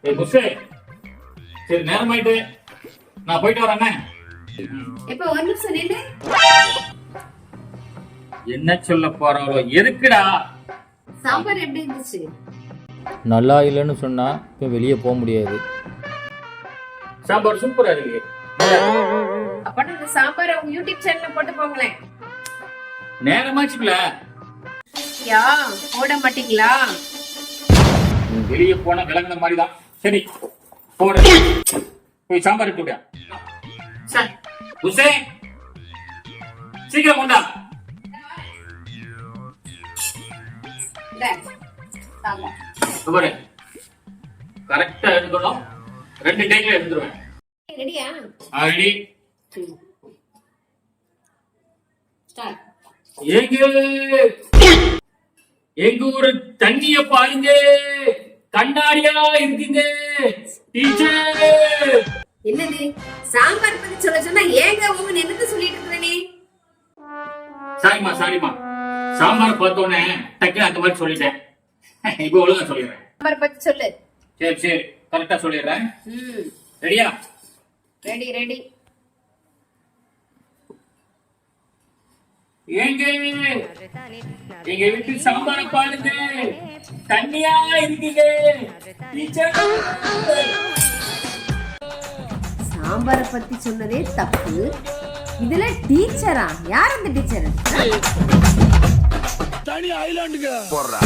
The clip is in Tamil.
ஏய் புஷே, சரி நேரம் ஆயிட்டு நான் போயிட்டு வரேன். இப்ப ஒரு நிமிஷம் நின்று. என்ன சொல்ல போறாளோ? எதுக்குடா? சாம்பார் எப்படி இருந்துச்சு? நல்லா இல்லைன்னு சொன்னா இப்போ வெளியே போக முடியாது. சாம்பார் சூப்பரா இருக்கு. அப்ப இந்த சாம்பார் உங்க யூடியூப் சேனல்ல போட்டு போங்களேன். நேரமாச்சுல யா போட மாட்டீங்களா? வெளியே போன விளங்குன மாதிரி தான். சரி போடு, போய் சாம்பார் எடுத்துடா. சரி புஷே, சீக்கிரம் கொண்டா. பாரு கரெக்டா எடுக்கணும். 2 டைம்ல எடுத்துருவேன். ரெடியா? ரெடி. ஸ்டார்ட். எங்க ஊரு தண்ணிய பாருங்க, கண்ணாடியா இருக்குங்க டீச்சர். என்னது சாம்பார் பத்தி சொல்ல சொன்னா ஏங்க உங்க என்னது சொல்லிட்டு இருக்க நீ? சாரிமா சாம்பார் பார்த்தோன்னே டக்குனு அந்த மாதிரி சொல்லிட்டேன். இப்போ ஒழுங்கா சொல்லிடுறேன். சாம்பார் பத்தி சொல்லு. சரி கரெக்டா சொல்லிடுறேன். ரெடியா? ரெடி. எங்க வீட்டு சாம்பார பாருங்க, தண்ணியா இருக்குங்க டீச்சர். சாம்பாரை பத்தி சொன்னதே தப்பு. இதுல டீச்சரா? யார் அந்த டீச்சர்? தனி ஐலாண்டுங்க போடுறா.